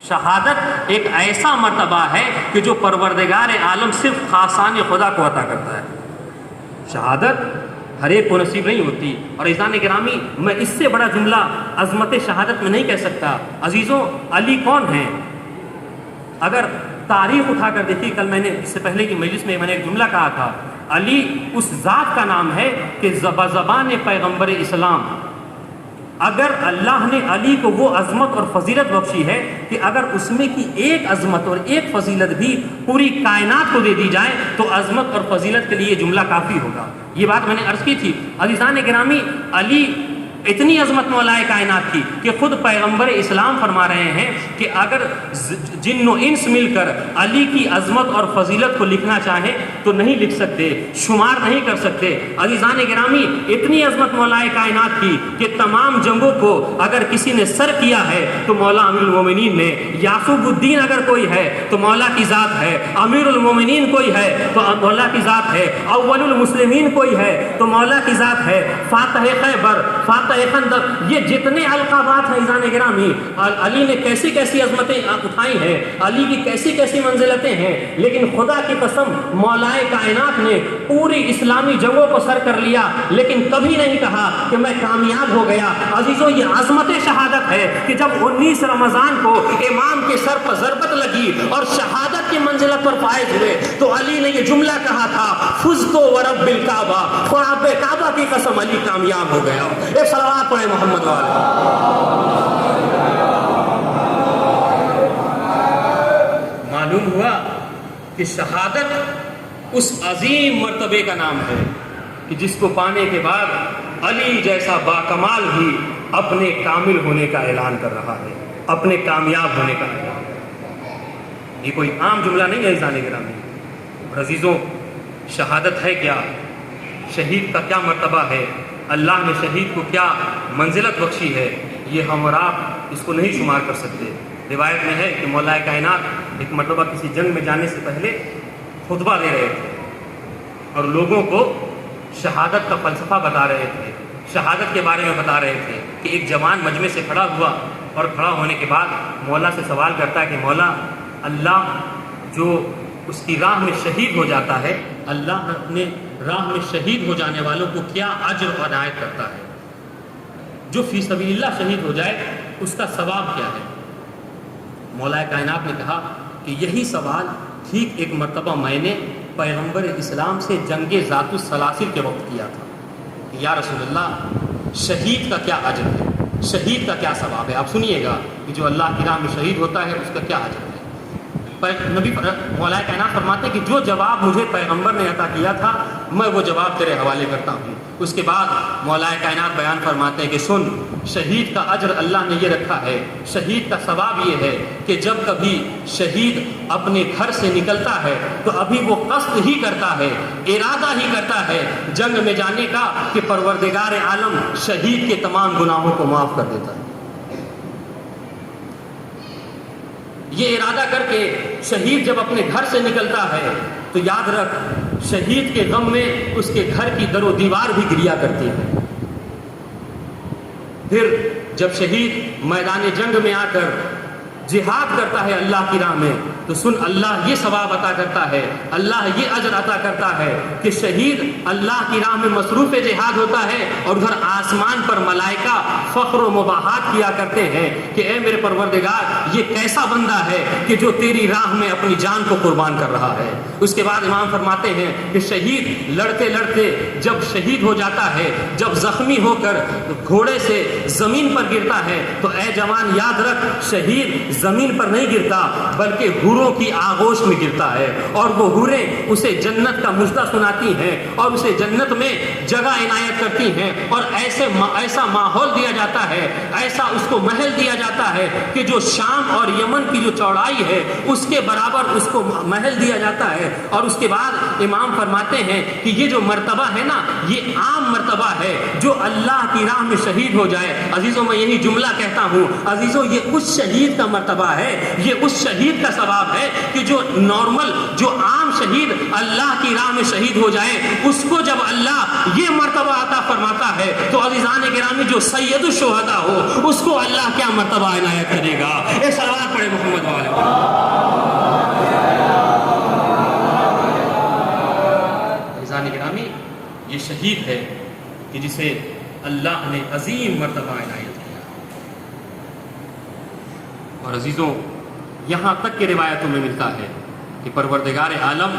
شہادت ایک ایسا مرتبہ ہے کہ جو پروردگار عالم صرف خاصان خدا کو عطا کرتا ہے۔ شہادت ہر ایک کو نصیب نہیں ہوتی۔ اور عزیزان گرامی، میں اس سے بڑا جملہ عظمت شہادت میں نہیں کہہ سکتا۔ عزیزوں، علی کون ہیں؟ اگر تاریخ اٹھا کر دیکھی، کل میں نے اس سے پہلے کی مجلس میں نے ایک جملہ کہا تھا، علی اس ذات کا نام ہے کہ زبان پیغمبر اسلام، اگر اللہ نے علی کو وہ عظمت اور فضیلت بخشی ہے کہ اگر اس میں کی ایک عظمت اور ایک فضیلت بھی پوری کائنات کو دے دی جائے تو عظمت اور فضیلت کے لیے یہ جملہ کافی ہوگا۔ یہ بات میں نے عرض کی تھی۔ عزیزان گرامی، علی اتنی عظمت مولائے کائنات کی کہ خود پیغمبر اسلام فرما رہے ہیں کہ اگر جن و انس مل کر علی کی عظمت اور فضیلت کو لکھنا چاہیں تو نہیں لکھ سکتے، شمار نہیں کر سکتے۔ عزیزان گرامی، اتنی عظمت مولائے کائنات کی کہ تمام جنگوں کو اگر کسی نے سر کیا ہے تو مولا امیر المومنین نے، یعقوب الدین اگر کوئی ہے تو مولا کی ذات ہے، امیر المومنین کوئی ہے تو مولا کی ذات ہے، اول المسلمین کوئی ہے تو مولا کی ذات ہے، فاتح خیبر، فاتح خندق، یہ جتنے القابات ہیں عزیزان گرامی، علی نے کیسی کیسی عظمتیں اٹھائی ہیں، علی کی کیسی کیسی منزلتیں ہیں، لیکن خدا کی قسم مولائے کائنات نے پوری اسلامی جنگوں کو سر کر لیا لیکن کبھی نہیں کہا کہ میں کامیاب ہو گیا۔ عزیزوں، یہ عظمت شہادت ہے کہ جب 19 رمضان کو امام کے سر پر ضربت لگی اور شہادت کی منزلت پر فائز ہوئے تو علی نے یہ جملہ کہا تھا، فزت ورب الکعبہ، رب کعبہ کی قسم علی کامیاب ہو گیا۔ ایک صلوات پڑھے محمد والے۔ معلوم ہوا کہ شہادت اس عظیم مرتبے کا نام ہے کہ جس کو پانے کے بعد علی جیسا باکمال بھی اپنے کامل ہونے کا اعلان کر رہا ہے، اپنے کامیاب ہونے کا اعلان۔ یہ کوئی عام جملہ نہیں ہے عزیزان گرامی۔ اور عزیزوں، شہادت ہے کیا؟ شہید کا کیا مرتبہ ہے؟ اللہ نے شہید کو کیا منزلت بخشی ہے؟ یہ ہم اور آپ اس کو نہیں شمار کر سکتے۔ روایت میں ہے کہ مولا کائنات ایک مرتبہ کسی جنگ میں جانے سے پہلے خطبہ دے رہے تھے اور لوگوں کو شہادت کا فلسفہ بتا رہے تھے، شہادت کے بارے میں بتا رہے تھے کہ ایک جوان مجمع سے کھڑا ہوا اور کھڑا ہونے کے بعد مولا سے سوال کرتا ہے کہ مولا، اللہ جو اس کی راہ میں شہید ہو جاتا ہے، اللہ اپنے راہ میں شہید ہو جانے والوں کو کیا اجر عنایت کرتا ہے؟ جو فی سبیل اللہ شہید ہو جائے اس کا ثواب کیا ہے؟ مولا کائنات نے کہا کہ یہی سوال ٹھیک ایک مرتبہ میں نے پیغمبر اسلام سے جنگ ذات السلاسل کے وقت کیا تھا کہ یا رسول اللہ، شہید کا کیا اجر ہے، شہید کا کیا ثواب ہے؟ آپ سنیے گا کہ جو اللہ کی راہ میں شہید ہوتا ہے اس کا کیا اجر ہے۔ نبی مولا کائنات فرماتے ہیں کہ جو جواب مجھے پیغمبر نے عطا کیا تھا میں وہ جواب تیرے حوالے کرتا ہوں۔ اس کے بعد مولا کائنات بیان فرماتے ہیں کہ سن، شہید کا اجر اللہ نے یہ رکھا ہے، شہید کا ثواب یہ ہے کہ جب کبھی شہید اپنے گھر سے نکلتا ہے تو ابھی وہ قصد ہی کرتا ہے، ارادہ ہی کرتا ہے جنگ میں جانے کا کہ پروردگار عالم شہید کے تمام گناہوں کو معاف کر دیتا ہے۔ یہ ارادہ کر کے شہید جب اپنے گھر سے نکلتا ہے تو یاد رکھ، شہید کے غم میں اس کے گھر کی در و دیوار بھی گریا کرتی ہے۔ پھر جب شہید میدان جنگ میں آ کر جہاد کرتا ہے اللہ کی راہ میں تو سن، اللہ یہ ثواب عطا کرتا ہے، اللہ یہ اجر عطا کرتا ہے کہ شہید اللہ کی راہ میں مصروف جہاد ہوتا ہے اور ادھر آسمان پر ملائکہ فخر و مباحات کیا کرتے ہیں کہ اے میرے پروردگار، یہ کیسا بندہ ہے کہ جو تیری راہ میں اپنی جان کو قربان کر رہا ہے۔ اس کے بعد امام فرماتے ہیں کہ شہید لڑتے لڑتے جب شہید ہو جاتا ہے، جب زخمی ہو کر گھوڑے سے زمین پر گرتا ہے تو اے جوان یاد رکھ، شہید زمین پر نہیں گرتا بلکہ حوروں کی آغوش میں گرتا ہے، اور وہ حوریں اسے جنت کا مژدہ سناتی ہیں اور اسے جنت میں جگہ عنایت کرتی ہیں، اور ایسا ماحول دیا جاتا ہے، ایسا اس کو محل دیا جاتا ہے کہ جو شام اور یمن کی جو چوڑائی ہے اس کے برابر اس کو محل دیا جاتا ہے۔ اور اس کے بعد امام فرماتے ہیں کہ یہ جو مرتبہ ہے نا، یہ عام مرتبہ ہے جو اللہ کی راہ میں شہید ہو جائے۔ عزیزوں، میں یہی جملہ کہتا ہوں، عزیزوں، یہ اس شہید کا مرتبہ مرتبہ ہے، یہ اس شہید کا ثواب ہے کہ جو نارمل، جو عام شہید اللہ کی راہ میں شہید ہو جائے، اس کو جب اللہ یہ مرتبہ عطا فرماتا ہے تو عزیزان گرامی جو سید الشہداء ہو اس کو اللہ کیا مرتبہ عنایت کرے گا؟ ایک صلوات پڑھے محمد والے۔ عزیزان گرامی یہ شہید ہے کہ جسے اللہ نے عظیم مرتبہ عنایت کیا۔ اور عزیزوں یہاں تک کہ روایتوں میں ملتا ہے کہ پروردگار عالم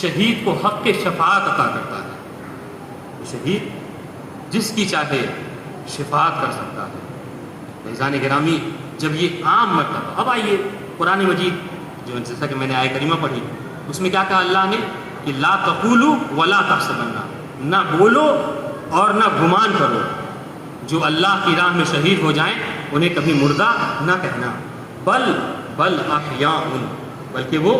شہید کو حق کے شفاعت عطا کرتا ہے، شہید جس کی چاہے شفاعت کر سکتا ہے۔ عزیزان گرامی جب یہ عام مرتبہ، اب آئیے قرآن مجید جو جیسا کہ میں نے آیت کریمہ پڑھی اس میں کیا کہا اللہ نے کہ لا تقولوا ولا تحسبن، نہ بولو اور نہ گمان کرو جو اللہ کی راہ میں شہید ہو جائیں انہیں کبھی مردہ نہ کہنا، بل احیاء، بلکہ وہ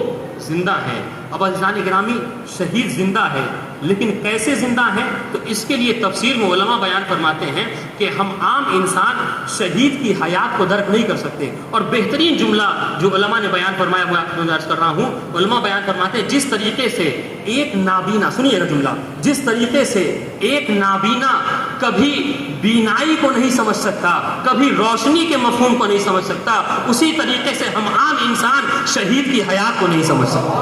زندہ ہیں۔ اب عزیزان گرامی شہید زندہ ہے لیکن کیسے زندہ ہیں؟ تو اس کے لیے تفسیر میں علماء بیان فرماتے ہیں کہ ہم عام انسان شہید کی حیات کو درک نہیں کر سکتے، اور بہترین جملہ جو علماء نے بیان فرمایا میں عرض کر رہا ہوں، علماء بیان فرماتے ہیں جس طریقے سے ایک نابینا، سنیے گا جملہ، جس طریقے سے ایک نابینا کبھی بینائی کو نہیں سمجھ سکتا، کبھی روشنی کے مفہوم کو نہیں سمجھ سکتا، اسی طریقے سے ہم عام انسان شہید کی حیات کو نہیں سمجھ سکتے۔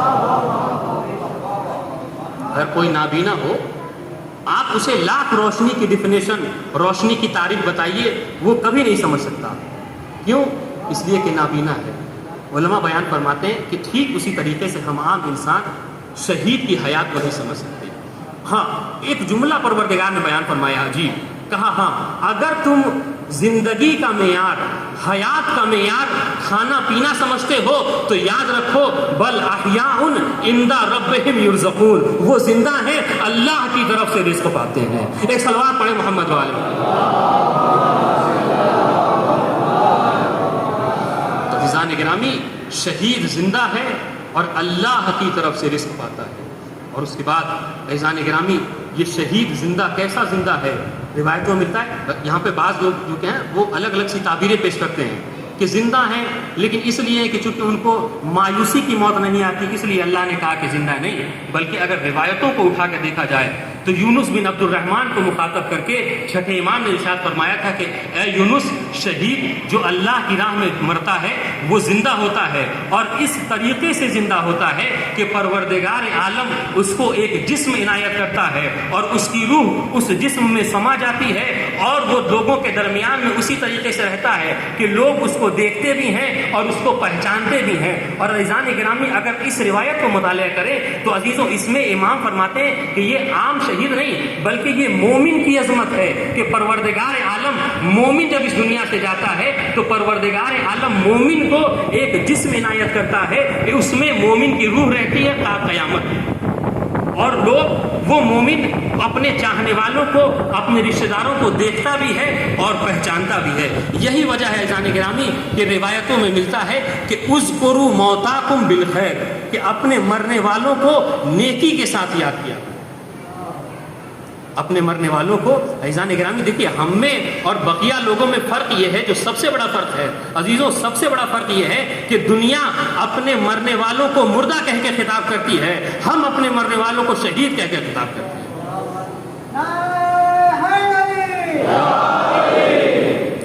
اگر کوئی نابینا ہو آپ اسے لاکھ روشنی کی ڈیفینیشن، روشنی کی تعریف بتائیے، وہ کبھی نہیں سمجھ سکتا۔ کیوں؟ اس لیے کہ نابینا ہے۔ علماء بیان فرماتے ہیں کہ ٹھیک اسی طریقے سے ہم عام انسان شہید کی حیات کو نہیں سمجھ سکتے۔ ہاں ایک جملہ پروردگار نے بیان فرمایا عجیب، کہا ہاں اگر تم زندگی کا معیار، حیات کا معیار کھانا پینا سمجھتے ہو تو یاد رکھو بل احیاء عند ربہم یرزقون، وہ زندہ ہیں، اللہ کی طرف سے رزق پاتے ہیں۔ ایک صلوات پڑھے محمد والے۔ تو عزیزان گرامی شہید زندہ ہے اور اللہ کی طرف سے رزق پاتا ہے۔ اور اس کے بعد عزیزان گرامی یہ شہید زندہ کیسا زندہ ہے؟ روایتوں میں ملتا ہے، یہاں پہ بعض لوگ جو کہ ہیں وہ الگ الگ سی تعبیریں پیش کرتے ہیں کہ زندہ ہیں لیکن اس لیے کہ چونکہ ان کو مایوسی کی موت نہیں آتی اس لیے اللہ نے کہا کہ زندہ نہیں، بلکہ اگر روایتوں کو اٹھا کے دیکھا جائے تو یونس بن عبد الرحمن کو مخاطب کر کے چھٹے امام نے ارشاد فرمایا تھا کہ اے یونس، شہید جو اللہ کی راہ میں مرتا ہے وہ زندہ ہوتا ہے، اور اس طریقے سے زندہ ہوتا ہے کہ پروردگار عالم اس کو ایک جسم عنایت کرتا ہے اور اس کی روح اس جسم میں سما جاتی ہے اور وہ لوگوں کے درمیان میں اسی طریقے سے رہتا ہے کہ لوگ اس کو دیکھتے بھی ہیں اور اس کو پہچانتے بھی ہیں۔ اور عزیزان گرامی اگر اس روایت کو مطالعہ کریں تو عزیزوں اس میں امام فرماتے ہیں کہ یہ عام شہید نہیں بلکہ یہ مومن کی عظمت ہے کہ پروردگار عالم، مومن جب اس دنیا سے جاتا ہے تو پروردگار عالم مومن کو ایک جسم عنایت کرتا ہے کہ اس میں مومن کی روح رہتی ہے تا قیامت، اور لوگ وہ مومن اپنے چاہنے والوں کو، اپنے رشتہ داروں کو دیکھتا بھی ہے اور پہچانتا بھی ہے۔ یہی وجہ ہے عزیزان گرامی کہ روایتوں میں ملتا ہے کہ اذکروا موتاکم بالخیر، کہ اپنے مرنے والوں کو نیکی کے ساتھ یاد کیا، اپنے مرنے والوں کو۔ عزیزان گرامی دیکھیے ہم میں اور بقیہ لوگوں میں فرق یہ ہے، جو سب سے بڑا فرق ہے عزیزوں، سب سے بڑا فرق یہ ہے کہ دنیا اپنے مرنے والوں کو مردہ کہہ کے خطاب کرتی ہے، ہم اپنے مرنے والوں کو شہید کہہ کے خطاب کرتے ہیں۔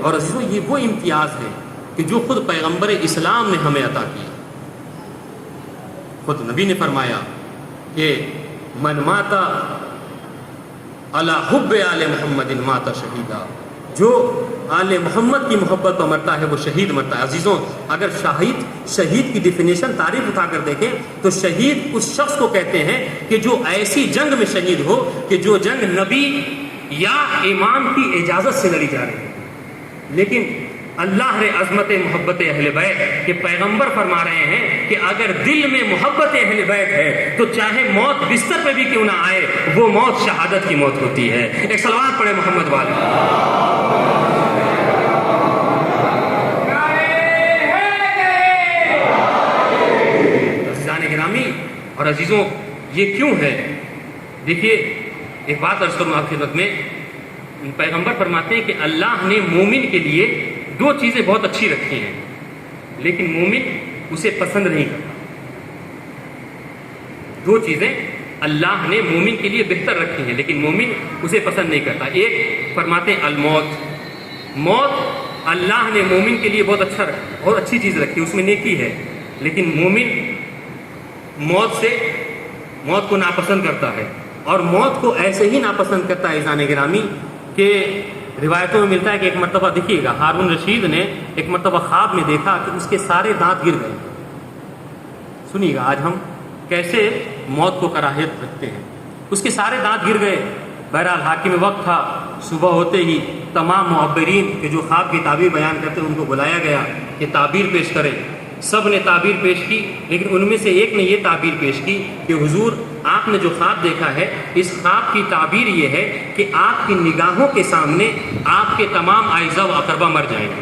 اور عزیزوں یہ وہ امتیاز ہے کہ جو خود پیغمبر اسلام نے ہمیں عطا کیا۔ خود نبی نے فرمایا کہ من مات علی حب آل محمد مات شہیدہ، جو آل محمد کی محبت پر مرتا ہے وہ شہید مرتا ہے۔ عزیزوں اگر شہید کی ڈیفینیشن تعریف اٹھا کر دیکھیں تو شہید اس شخص کو کہتے ہیں کہ جو ایسی جنگ میں شہید ہو کہ جو جنگ نبی یا امام کی اجازت سے لڑی جا رہی ہے، لیکن اللہ نے عظمت محبت اہل بیت کہ پیغمبر فرما رہے ہیں کہ اگر دل میں محبت اہل بیت ہے تو چاہے موت بستر پہ بھی کیوں نہ آئے وہ موت شہادت کی موت ہوتی ہے۔ ایک صلوات پڑھے محمد والے۔ عزیزان گرامی اور عزیزوں یہ کیوں ہے؟ دیکھیے ایک بات عرض کروں آپ کی خدمت میں، پیغمبر فرماتے ہیں کہ اللہ نے مومن کے لیے دو چیزیں بہت اچھی رکھی ہیں۔ لیکن مومن اسے پسند نہیں کرتا۔ دو چیزیں اللہ نے مومن کے لیے بہتر رکھی ہیں لیکن مومن اسے پسند نہیں کرتا۔ ایک فرماتے ہیں الموت، موت اللہ نے مومن کے لیے بہت اچھی چیز رکھی، اس میں نیکی ہے، لیکن مومن موت کو ناپسند کرتا ہے، اور موت کو ایسے ہی ناپسند کرتا ہے عزیزان گرامی کہ روایتوں میں ملتا ہے کہ ایک مرتبہ دیکھیے گا ہارون رشید نے ایک مرتبہ خواب میں دیکھا کہ اس کے سارے دانت گر گئے۔ سنیے گا آج ہم کیسے موت کو کراہیت رکھتے ہیں۔ اس کے سارے دانت گر گئے۔ بہرحال حاکم وقت تھا، صبح ہوتے ہی تمام معبرین کے جو خواب کی تعبیر بیان کرتے ہیں ان کو بلایا گیا کہ تعبیر پیش کریں۔ سب نے تعبیر پیش کی، لیکن ان میں سے ایک نے یہ تعبیر پیش کی کہ حضور آپ نے جو خواب دیکھا ہے اس خواب کی تعبیر یہ ہے کہ آپ کی نگاہوں کے سامنے آپ کے تمام اعزاء و اقربا مر جائیں گے۔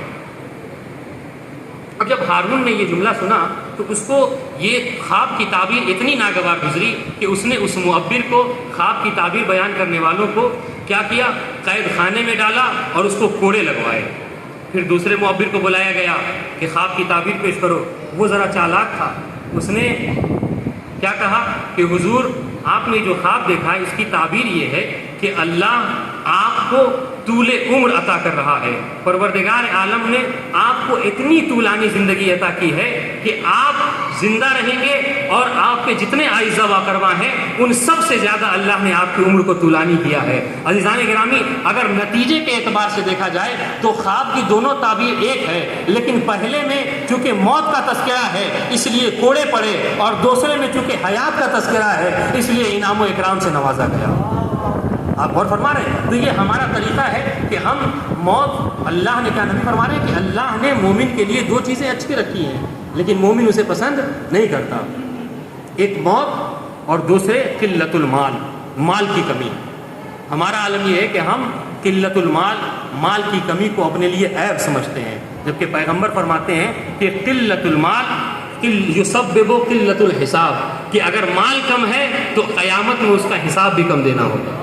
اب جب ہارون نے یہ جملہ سنا تو اس کو یہ خواب کی تعبیر اتنی ناگوار گزری کہ اس نے اس معبر کو، خواب کی تعبیر بیان کرنے والوں کو کیا کیا، قید خانے میں ڈالا اور اس کو کوڑے لگوائے۔ پھر دوسرے معبر کو بلایا گیا کہ خواب کی تعبیر پیش کرو۔ وہ ذرا چالاک تھا، اس نے کیا کہا کہ حضور آپ نے جو خواب دیکھا اس کی تعبیر یہ ہے کہ اللہ آپ کو طول عمر عطا کر رہا ہے، پروردگار عالم نے آپ کو اتنی طولانی زندگی عطا کی ہے کہ آپ زندہ رہیں گے اور آپ کے جتنے اعزاء و اقربا ہیں ان سب سے زیادہ اللہ نے آپ کی عمر کو طولانی کیا ہے۔ عزیزان گرامی، اگر نتیجے کے اعتبار سے دیکھا جائے تو خواب کی دونوں تعبیر ایک ہے، لیکن پہلے میں چونکہ موت کا تذکرہ ہے اس لیے کوڑے پڑے، اور دوسرے میں چونکہ حیات کا تذکرہ ہے اس لیے انعام و اکرام سے نوازا گیا۔ آپ غور فرما رہے ہیں؟ تو یہ ہمارا طریقہ ہے کہ ہم موت، اللہ نے کیا نبی فرما رہے ہیں کہ اللہ نے مومن کے لیے دو چیزیں اچھی رکھی ہیں لیکن مومن اسے پسند نہیں کرتا، ایک موت اور دوسرے قلت المال، مال کی کمی۔ ہمارا عالم یہ ہے کہ ہم قلت المال، مال کی کمی کو اپنے لیے عیب سمجھتے ہیں، جبکہ پیغمبر فرماتے ہیں کہ قلت المال یسبب قلت الحساب، کہ اگر مال کم ہے تو قیامت میں اس کا حساب بھی کم دینا ہوگا۔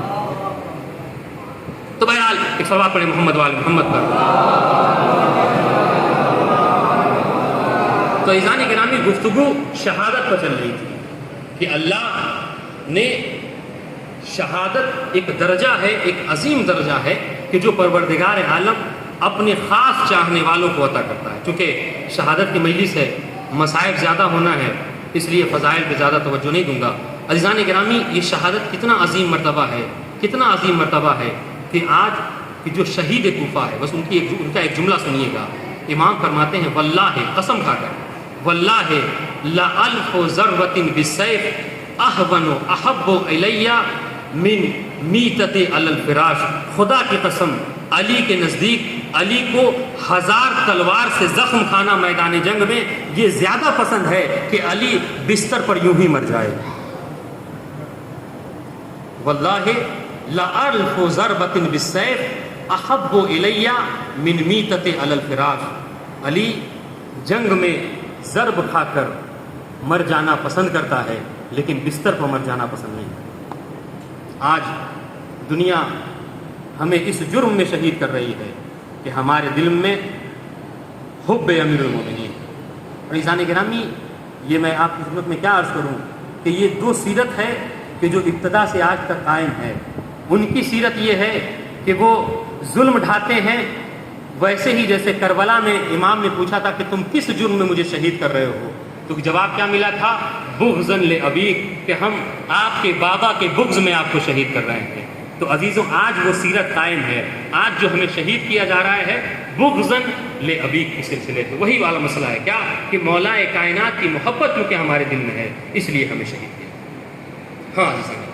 تو بہرحال ایک صلوات پڑھیں محمد وآل محمد پر۔ تو عزیزان گرامی، گفتگو شہادت پر چل رہی تھی کہ اللہ نے شہادت ایک درجہ ہے، ایک عظیم درجہ ہے کہ جو پروردگار عالم اپنے خاص چاہنے والوں کو عطا کرتا ہے۔ چونکہ شہادت کی مجلس ہے، مصائب زیادہ ہونا ہے، اس لیے فضائل پہ زیادہ توجہ نہیں دوں گا۔ عزیزان گرامی، یہ شہادت کتنا عظیم مرتبہ ہے، کتنا عظیم مرتبہ ہے کہ آج کہ جو شہید کوفہ ہے، بس ان کا ایک جملہ سنیے گا۔ امام فرماتے ہیں واللہ، قسم کھا کر، واللہ لألف ضربۃ بالسیف اہون احب الی من میتۃ علی الفراش، خدا کی قسم علی کے نزدیک علی کو 1000 تلوار سے زخم کھانا میدان جنگ میں یہ زیادہ پسند ہے کہ علی بستر پر یوں ہی مر جائے۔ واللہ لألف ضربۃ بالسیف احب الی من میتۃ علی الفراش، علی جنگ میں ضرب کھا کر مر جانا پسند کرتا ہے لیکن بستر پر مر جانا پسند نہیں۔ آج دنیا ہمیں اس جرم میں شہید کر رہی ہے کہ ہمارے دل میں حب امیر المومنین۔ اور عزیزان گرامی، یہ میں آپ کی خدمت میں کیا عرض کروں کہ یہ دو سیرت ہے کہ جو ابتدا سے آج تک قائم ہے۔ ان کی سیرت یہ ہے کہ وہ ظلم ڈھاتے ہیں، ویسے ہی جیسے کربلا میں امام نے پوچھا تھا کہ تم کس جرم میں مجھے شہید کر رہے ہو، تو جواب کیا ملا تھا؟ بغضاً لأبیک، کہ ہم آپ کے بابا کے بغض میں آپ کو شہید کر رہے ہیں۔ تو عزیزوں، آج وہ سیرت قائم ہے، آج جو ہمیں شہید کیا جا رہا ہے بغضاً لأبیک کے سلسلے میں، وہی والا مسئلہ ہے کیا کہ مولا کائنات کی محبت کیونکہ ہمارے دل میں ہے اس لیے ہمیں شہید کیا۔ ہاں عزیزان،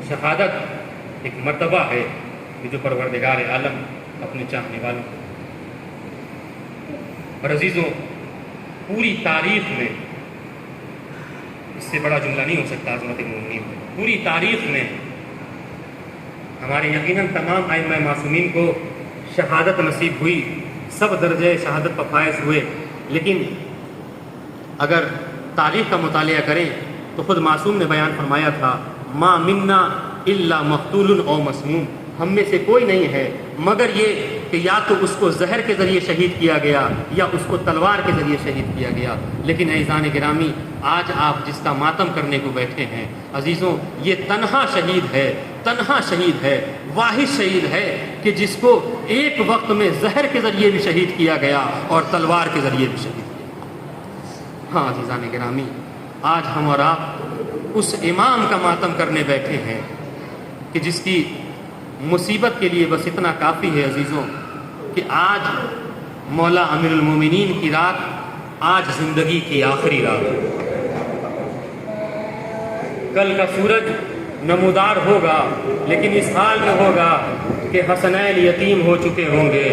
شہادت ایک مرتبہ ہے کہ جو پروردگار عالم اپنے چاہنے والوں کو۔ اور عزیزوں، پوری تاریخ میں اس سے بڑا جملہ نہیں ہو سکتا عظمت مومنین میں، پوری تاریخ میں ہمارے یقیناً تمام ائمہ معصومین کو شہادت نصیب ہوئی، سب درجے شہادت پر فائز ہوئے، لیکن اگر تاریخ کا مطالعہ کریں تو خود معصوم نے بیان فرمایا تھا ما منا الا مقتول او مسموم، ہم میں سے کوئی نہیں ہے مگر یہ کہ یا تو اس کو زہر کے ذریعے شہید کیا گیا یا اس کو تلوار کے ذریعے شہید کیا گیا. لیکن عزیزان گرامی، آج آپ جس کا ماتم کرنے کو بیٹھے ہیں عزیزوں، یہ تنہا شہید ہے، تنہا شہید ہے، واحد شہید ہے کہ جس کو ایک وقت میں زہر کے ذریعے بھی شہید کیا گیا اور تلوار کے ذریعے بھی شہید کیا. ہاں عزیزان گرامی، آج ہم اور آپ اس امام کا ماتم کرنے بیٹھے ہیں کہ جس کی مصیبت کے لیے بس اتنا کافی ہے عزیزوں کہ آج مولا امیر المومنین کی رات آج زندگی کی آخری رات. کل کا سورج نمودار ہوگا لیکن اس حال میں ہوگا کہ حسنین یتیم ہو چکے ہوں گے،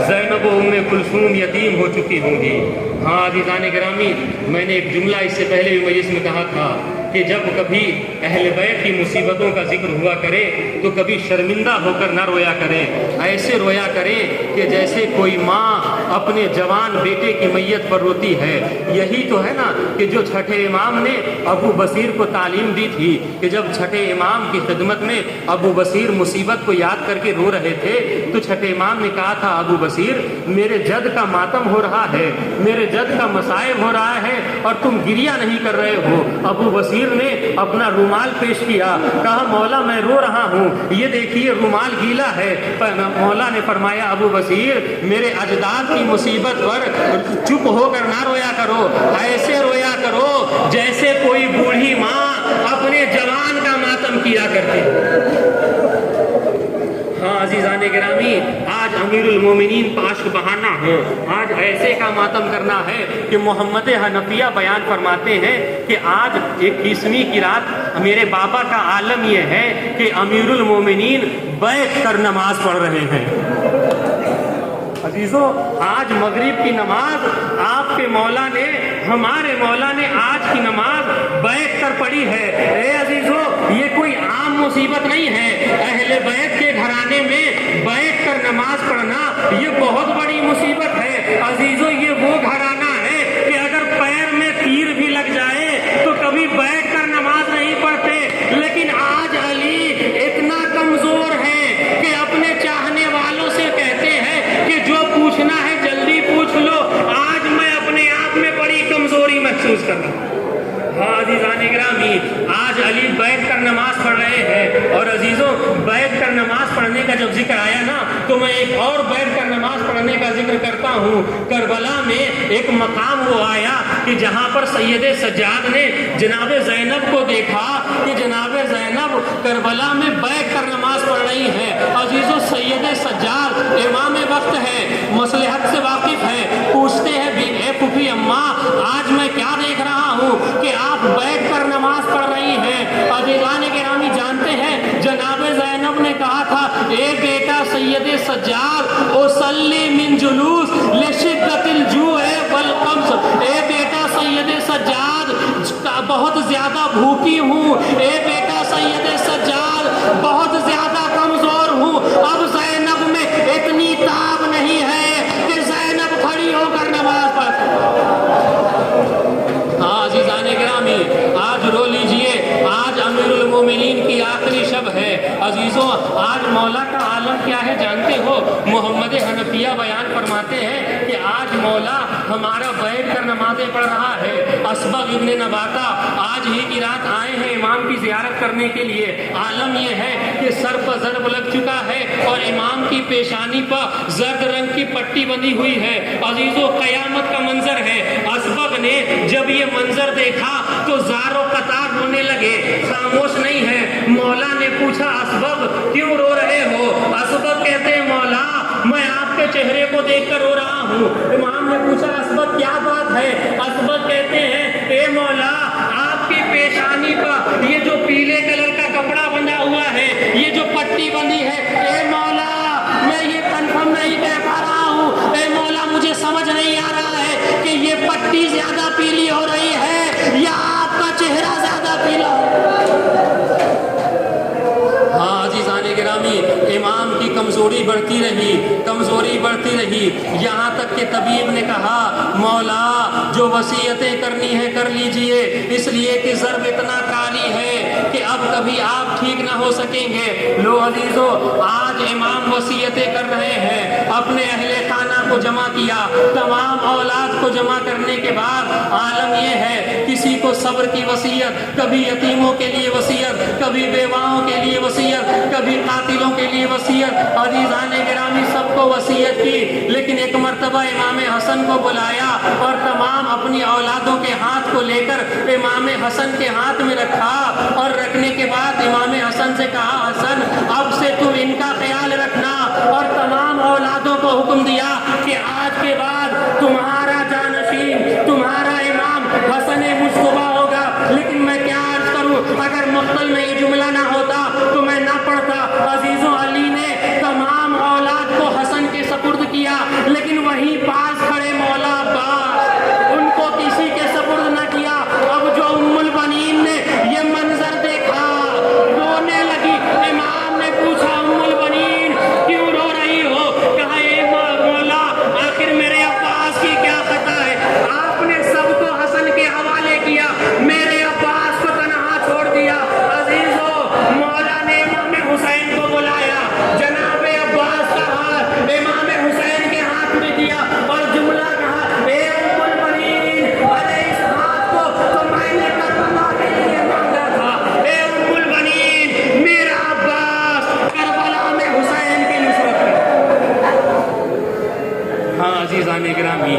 زینب و ام کلثوم یتیم ہو چکی ہوں گی. ہاں عزیزان گرامی، میں نے ایک جملہ اس سے پہلے بھی مجلس میں کہا تھا کہ جب کبھی اہل بیت کی مصیبتوں کا ذکر ہوا کرے تو کبھی شرمندہ ہو کر نہ رویا کریں، ایسے رویا کریں کہ جیسے کوئی ماں اپنے جوان بیٹے کی میت پر روتی ہے. یہی تو ہے نا کہ جو چھٹے امام نے ابو بصیر کو تعلیم دی تھی کہ جب چھٹے امام کی خدمت میں ابو بصیر مصیبت کو یاد کر کے رو رہے تھے تو چھٹے امام نے کہا تھا ابو بصیر میرے جد کا ماتم ہو رہا ہے، میرے جد کا مصائب ہو رہا ہے اور تم گریہ نہیں کر رہے ہو. ابو بصیر نے اپنا رومال پیش کیا، کہا مولا میں رو رہا ہوں، یہ دیکھیے رومال گیلا ہے. مولا نے فرمایا ابو بصیر میرے اجداد کی مصیبت پر چپ ہو کر نہ رویا کرو، ایسے رویا کرو جیسے کوئی بوڑھی ماں اپنے جوان کا ماتم کیا کرتی. ہاں عزیزان گرامی، آج امیر المومنین پاش بہانا ہے، آج ایسے کا ماتم کرنا ہے کہ محمد حنفیہ بیان فرماتے ہیں کہ آج 21ویں کی رات میرے بابا کا عالم یہ ہے کہ امیر المومنین بیٹھ کر نماز پڑھ رہے ہیں. عزیزوں، آج مغرب کی نماز آپ کے مولا نے، ہمارے مولا نے آج کی نماز بیٹھ کر پڑھی ہے. اے عزیزوں، یہ کوئی عام مصیبت نہیں ہے. اہل بیت کے گھرانے میں بیٹھ کر نماز پڑھنا یہ بہت بڑی مصیبت ہے. عزیزوں، یہ وہ گھرانہ ہے کہ اگر پیر میں تیر بھی لگ جائے تو کبھی بیٹھ کر نماز نہیں پڑھتے. لیکن آج علی اتنا کمزور ہے کہ اپنے چاہنے والوں سے کہتے ہیں کہ جو پوچھنا ہے جلدی پوچھ لو. آج میں اپنے آپ میں بڑی کمزوری محسوس کر رہا ہوں. ہاں عزیزان گرامی، آج علی بیٹھ کر نماز پڑھ رہے ہیں. اور عزیزوں، بیٹھ کر نماز پڑھنے کا جب ذکر آیا نا تو میں ایک اور بیٹھ کر نماز پڑھنے کا ذکر کرتا ہوں. کربلا میں ایک مقام وہ آیا کہ جہاں پر سید سجاد نے جناب زینب کو دیکھا کہ جناب زینب کربلا میں بیٹھ کر نماز پڑھ رہی ہیں. عزیزوں، سید سجاد امام وقت ہے، مصلحت سے واقف ہے، پوچھتے ہیں اے پھوپھی اماں آج میں کیا دیکھ رہا ہوں کہ آپ بیٹھ کر نماز پڑھ رہی ہیں. عزیزان گرامی جانتے ہیں جناب زینب نے کہا تھا اے بیٹا سید سجاد اصلی من جلوس لشدت الجوع والقبض. اے بیٹا سید سجاد بہت زیادہ بھوکی ہوں، اے بیٹا سید سجاد بہت زیادہ کمزور ہوں. اب زینب میں اتنی تاب نہیں ہے کہ زینب کھڑی ہو کر نماز پڑھ. ہاں عزیزان گرامی، آج رو لیجئے، آج امیر المومنین کی آخری شب ہے. عزیزوں، آج مولا کا عالم کیا ہے جانتے ہو؟ محمد حنفیہ بیان فرماتے ہیں کہ آج مولا ہمارا بیٹھ کر نمازیں پڑھ رہا ہے. اسبغ ابن نباتہ آج ہی کی رات آئے ہیں امام کی زیارت کرنے کے لیے. عالم یہ ہے کہ سر پر ضرب لگ چکا ہے اور امام کی پیشانی پر زرد رنگ کی پٹی بندھی ہوئی ہے. عزیزوں، قیامت کا منظر ہے. اسبغ نے جب یہ منظر دیکھا تو زار و قطار رونے لگے، خاموش نہیں ہے. مولا نے پوچھا اسبغ کیوں رو رہے ہو؟ اسبغ کہتے ہیں مولا میں آپ کے چہرے کو دیکھ کر رو رہا ہوں. امام نے پوچھا اسبغ کیا بات ہے؟ اسبغ کہتے ہیں اے مولا آپ کی پیشانی پر یہ جو پیلے کلر کا کپڑا بندھا ہوا ہے، یہ جو پٹی بندھی ہے، اے مولا میں یہ کنفرم نہیں کہہ پا رہا ہوں. اے مولا مجھے سمجھ نہیں آ رہا ہے کہ یہ پٹی زیادہ پیلی ہو رہی ہے یا آپ کا چہرہ زیادہ پیلا ہو. ہاں عزیزان گرامی، امام کی کمزوری بڑھتی رہی، کمزوری بڑھتی رہی، یہاں تک کہ طبیب نے کہا مولا جو وصیتیں کرنی ہے کر لیجئے، اس لیے کہ ضرب اتنا کاری ہے کہ کہ اب کبھی آپ ٹھیک نہ ہو سکیں گے۔ لو عزیزو، آج امام وصیتیں کر رہے ہیں، اپنے اہل خانہ کو جمع کیا، تمام اولاد کو جمع کرنے کے بعد عالم یہ ہے، کسی کو صبر کی وصیت، کبھی یتیموں کے لیے وصیت، کبھی بیواؤں کے لیے وصیت، کبھی قاتلوں کے لیے وصیت، عزیزان گرامی سب کو وصیت کی۔ لیکن ایک مرتبہ امام حسن کو بلایا اور تمام اپنی اولادوں کے ہاتھ کو لے کر امام حسن کے ہاتھ میں رکھا، اور رکھنے کے بعد امام حسن سے کہا، حسن اب سے تم ان کا خیال رکھنا، اور تمام اولادوں کو حکم دیا کہ آج کے بعد تمہارا جانشین، تمہارا امام حسن مجتبیٰ ہوگا۔ لیکن میں کیا عرض کروں، اگر مقتل میں یہ جملہ نہ ہوتا تو میں نہ پڑھتا۔ عزیزوں، علی نے تمام اولاد کو حسن کے سپرد کیا، لیکن وہیں پاس کھڑے مولا عباس ان کو کسی کے سپرد نہ کیا۔ اب جو ام البنین نے یہ منظر دیکھا، رونے لگی۔ امام نے پوچھا، ام البنین کیوں رو رہی ہو؟ کہا، اے مولا، آخر میرے عباس کی کیا خطا ہے؟ آپ نے سب کو حسن کے حوالے کیا، میرے عباس کو تنہا چھوڑ دیا۔ عزیزو، مولا نے امام حسین کو بلایا، جناب عباس کا ہاتھ امام حسین کے ہاتھ میں دیا اور جملہ کہا، اے ام البنین، ارے اس ہاتھ کو تو میں نے کربلا کے لیے مانگا تھا۔ اے ام البنین، میرا عباس کربلا میں حسین کی نصرت میں۔ ہاں عزیزان گرامی،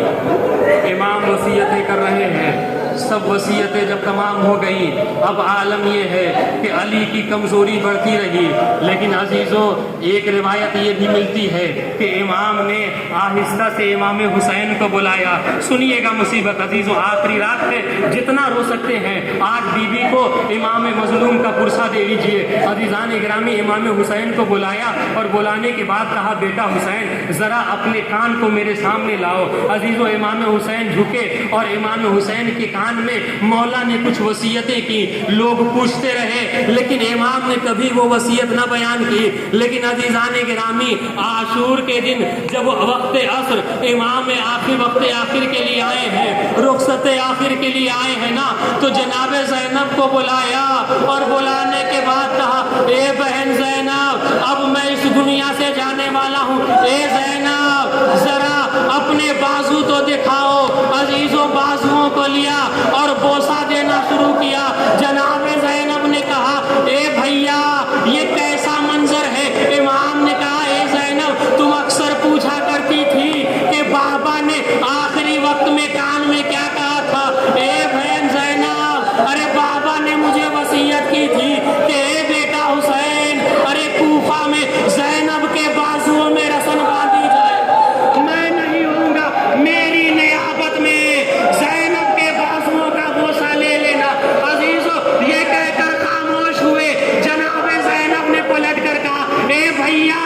امام وصیتیں کر رہے ہیں، سب وصیتیں جب تمام ہو گئی، اب عالم یہ ہے کہ علی کی کمزوری بڑھتی رہی۔ لیکن عزیزو، ایک روایت یہ بھی ملتی ہے کہ امام نے آہستہ سے امام حسین کو بلایا۔ سنیے گا مصیبت عزیزو، آخری رات ہے، جتنا رو سکتے ہیں آج بی بی کو امام مظلوم کا پرسہ دے لیجئے۔ عزیزان گرامی، امام حسین کو بلایا اور بلانے کے بعد کہا، بیٹا حسین ذرا اپنے کان کو میرے سامنے لاؤ۔ عزیزو، امام حسین جھکے اور امام حسین کے کان میں مولا نے کچھ وصیتیں کی۔ لوگ پوچھتے رہے، لیکن امام نے کبھی وہ وصیت نہ بیان کی۔ لیکن عزیزان گرامی، عاشور کے دن جب وقت عصر امام آخر وقت آخر کے لیے آئے ہیں، رخصت آخر کے لیے آئے ہیں نا، تو جناب زینب کو بلایا اور بلانے کے بعد کہا، اے بہن زینب، اب میں اس دنیا سے جانے والا ہوں، اے زینب ذرا اپنے بازو تو دکھاؤ۔ عزیزوں، بازوؤں کو لیا اور بوسہ دینا شروع کیا۔ جناب زینب نے کہا، اے بھیا یہ کیسا منظر ہے؟ امام نے کہا، اے زینب تم اکثر پوچھا کرتی تھی کہ بابا نے آخری وقت میں کان میں کیا کہا تھا۔ اے بہن زینب، ارے بابا نے مجھے وصیت کی تھی کہ اے بیٹا حسین، ارے کوفہ میں زینب کے بازوؤں میں رسن باندھی جائے، میں نہیں ہوں گا، میری نیابت میں زینب کے بازوؤں کا بوسہ لے لینا۔ عزیزو، یہ کہہ کر خاموش ہوئے۔ جناب زینب نے پلٹ کر کہا، اے بھیا،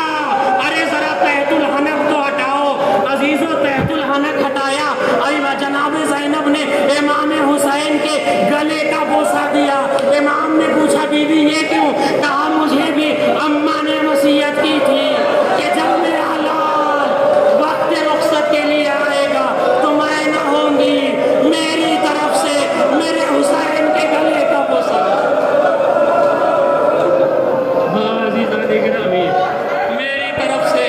ارے ذرا تحت الحنک تو ہٹاؤ۔ عزیزو، تحت الحنک ہٹایا، جناب زینب نے امام حسین کے گلے کا بوسہ دیا۔ امام نے پوچھا، بی بی یہ کیوں؟ کہا، مجھے بھی اماں نے وصیت کی تھی کہ جب میرا لال وقت رخصت کے لیے آئے گا تو میں نہ ہوں گی، میری طرف سے میرے حسین کے گلے کا بوسہ۔ میری طرف سے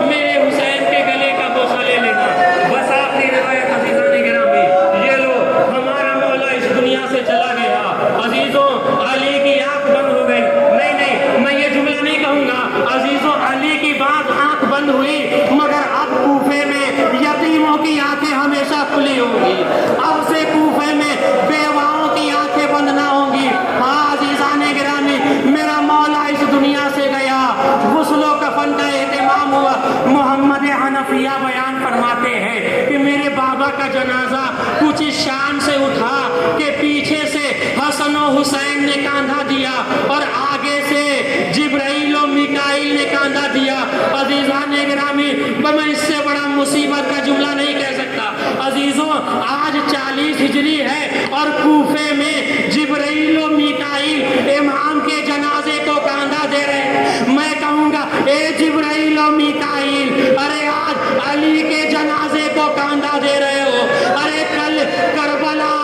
میرے حسین کے گلے کا بوسہ لے لینا۔ بس آخری روایت عزیزان گرامی، یہ لو ہمارا مولا اس دنیا سے چلا گیا۔ عزیزوں، علی کی آنکھ بند ہو گئی۔ نہیں، میں یہ جملہ نہیں کہوں گا۔ عزیزوں، علی کی بات آنکھ بند ہوئی، مگر اب کوفے میں یتیموں کی آنکھیں ہمیشہ کھلی ہوں گی۔ اب سے کوفے میں بیواؤں کی آنکھیں بند نہ ہوں گی۔ ہاں عزیزان گرامی، میرا مولا اس دنیا سے گیا، غسل و کفن کا اہتمام ہوا۔ محمد حنفیہ بیان فرماتے ہیں کہ میرے بابا کا جنازہ کچھ اس شان سے اٹھا کہ پیچھے سے حسن و حسین نے کاندھا دیا اور آگے سے جبرائیل و میکائیل نے کاندھا دیا۔ عزیزان گرامی، میں اس سے بڑا مصیبت کا جملہ نہیں کہہ سکتا۔ عزیزوں، آج 40 ہجری ہے اور کوفے میں جبرائیل و میکائیل امام کے جنازے کو کاندھا دے رہے ہیں۔ میں کہوں گا، اے جبرائیل و میکائیل، ارے آج علی کے جنازے کو کاندھا دے رہے ہو، ارے کل کربلا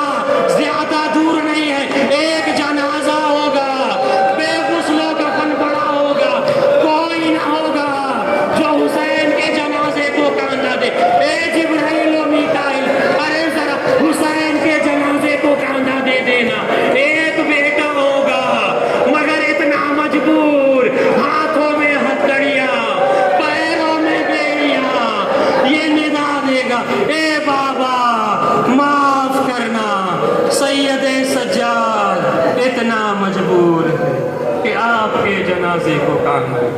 زیادہ دور نہیں ہے، ایک جنازہ ہوگا اتنا مجبور ہے کہ آپ کے جنازے کو کام ہے.